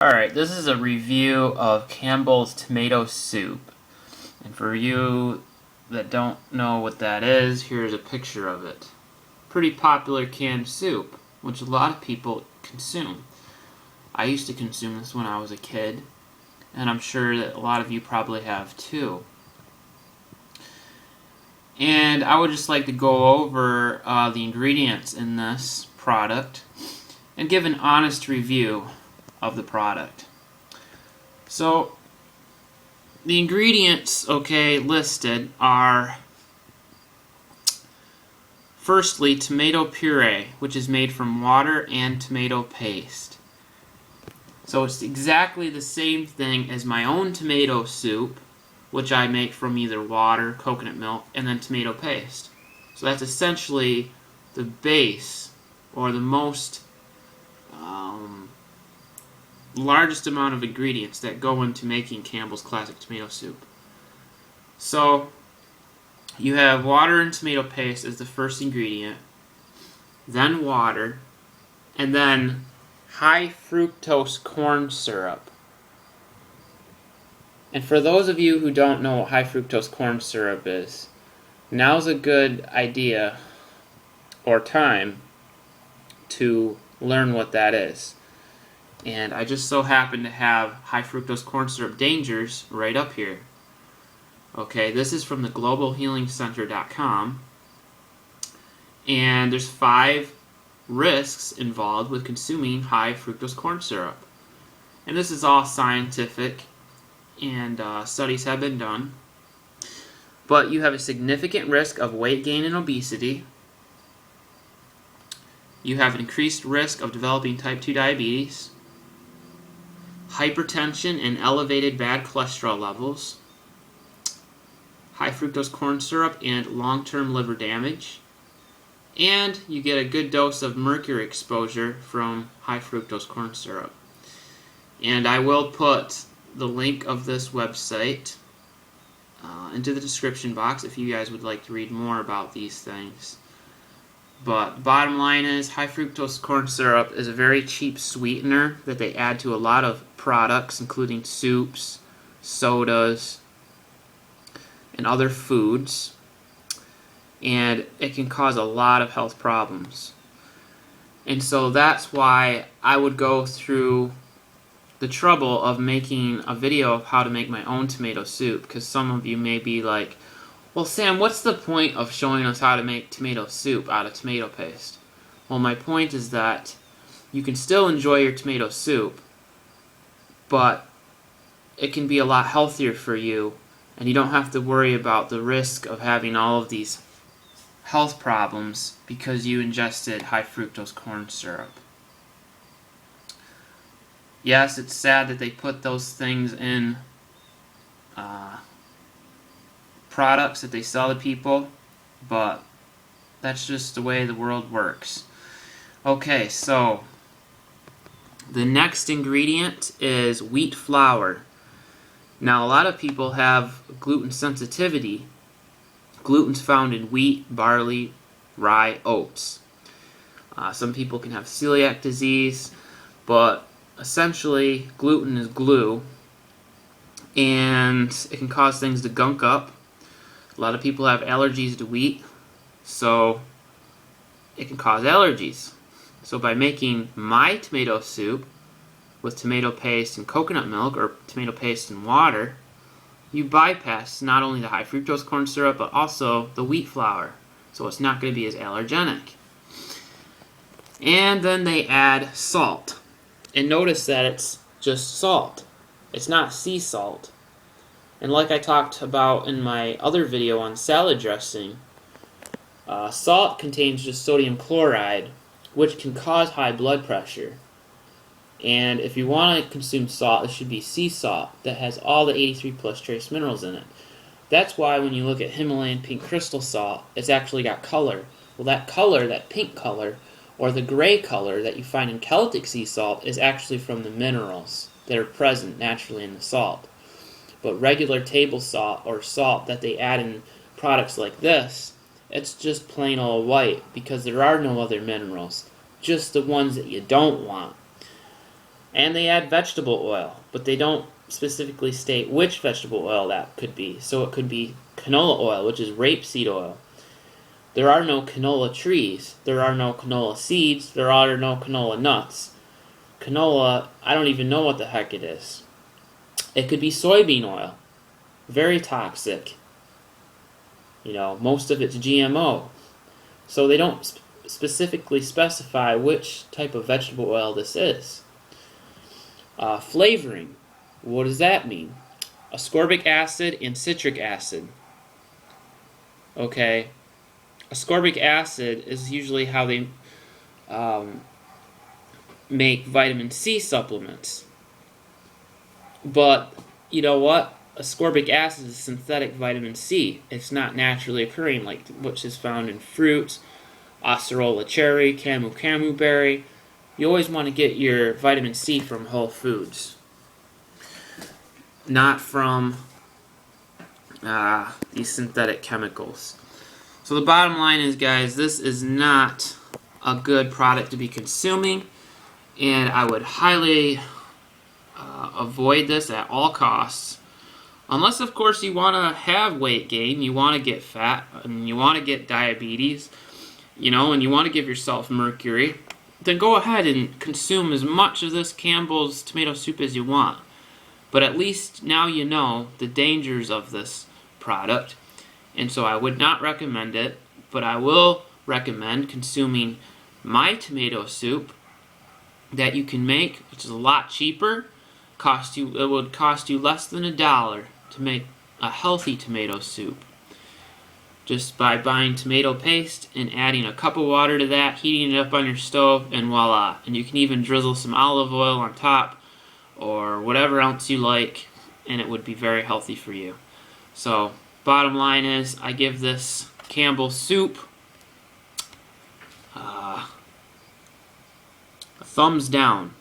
Alright, this is a review of Campbell's tomato soup. And for you that don't know what that is, here's a picture of it. Pretty popular canned soup, which a lot of people consume. I used to consume this when I was a kid, and I'm sure that a lot of you probably have too. And I would just like to go over the ingredients in this product and give an honest review of the product. So the ingredients listed are firstly tomato puree, which is made from water and tomato paste. So it's exactly the same thing as my own tomato soup, which I make from either water, coconut milk, and then tomato paste. So that's essentially the base, or the most largest amount of ingredients that go into making Campbell's classic tomato soup. So you have water and tomato paste as the first ingredient, then water, and then high-fructose corn syrup. And for those of you who don't know what high-fructose corn syrup is, now's a good idea or time to learn what that is. And I just so happen to have high-fructose corn syrup dangers right up here. Okay, this is from the globalhealingcenter.com, and there's 5 risks involved with consuming high-fructose corn syrup. And this is all scientific, and studies have been done. But you have a significant risk of weight gain and obesity. You have an increased risk of developing type 2 diabetes, hypertension and elevated bad cholesterol levels, high fructose corn syrup and long-term liver damage, and you get a good dose of mercury exposure from high fructose corn syrup. And I will put the link of this website into the description box if you guys would like to read more about these things. But bottom line is, high fructose corn syrup is a very cheap sweetener that they add to a lot of products, including soups, sodas, and other foods. And it can cause a lot of health problems. And so that's why I would go through the trouble of making a video of how to make my own tomato soup, because some of you may be like, well, Sam, what's the point of showing us how to make tomato soup out of tomato paste? Well, my point is that you can still enjoy your tomato soup, but it can be a lot healthier for you, and you don't have to worry about the risk of having all of these health problems because you ingested high fructose corn syrup. Yes, it's sad that they put those things in products that they sell to people, but that's just the way the world works. Okay, so the next ingredient is wheat flour. Now, a lot of people have gluten sensitivity. Gluten's found in wheat, barley, rye, oats. Some people can have celiac disease, but essentially gluten is glue, and it can cause things to gunk up. A lot of people have allergies to wheat, so it can cause allergies. So by making my tomato soup with tomato paste and coconut milk, or tomato paste and water, you bypass not only the high fructose corn syrup, but also the wheat flour. So it's not going to be as allergenic. And then they add salt. And notice that it's just salt. It's not sea salt. And like I talked about in my other video on salad dressing, salt contains just sodium chloride, which can cause high blood pressure. And if you want to consume salt, it should be sea salt that has all the 83 plus trace minerals in it. That's why when you look at Himalayan pink crystal salt, it's actually got color. Well, that color, that pink color, or the gray color that you find in Celtic sea salt, is actually from the minerals that are present naturally in the salt. But regular table salt, or salt that they add in products like this, it's just plain old white, because there are no other minerals, just the ones that you don't want. And they add vegetable oil, but they don't specifically state which vegetable oil that could be. So it could be canola oil, which is rapeseed oil. There are no canola trees. There are no canola seeds. There are no canola nuts. Canola, I don't even know what the heck it is. It could be soybean oil. Very toxic. You know, most of it's GMO. So they don't specifically specify which type of vegetable oil this is. Flavoring. What does that mean? Ascorbic acid and citric acid. Okay. Ascorbic acid is usually how they make vitamin C supplements. But, you know what? Ascorbic acid is synthetic vitamin C. It's not naturally occurring, like which is found in fruits, acerola cherry, camu berry. You always want to get your vitamin C from whole foods, not from these synthetic chemicals. So the bottom line is, guys, this is not a good product to be consuming, and I would highly avoid this at all costs. Unless, of course, you want to have weight gain, you want to get fat, and you want to get diabetes, you know, and you want to give yourself mercury, then go ahead and consume as much of this Campbell's tomato soup as you want. But at least now you know the dangers of this product. And so I would not recommend it, but I will recommend consuming my tomato soup that you can make, which is a lot cheaper. It would cost you less than $1 to make a healthy tomato soup. Just by buying tomato paste and adding a cup of water to that, heating it up on your stove, and voila. And you can even drizzle some olive oil on top or whatever else you like, and it would be very healthy for you. So, bottom line is, I give this Campbell's soup a thumbs down.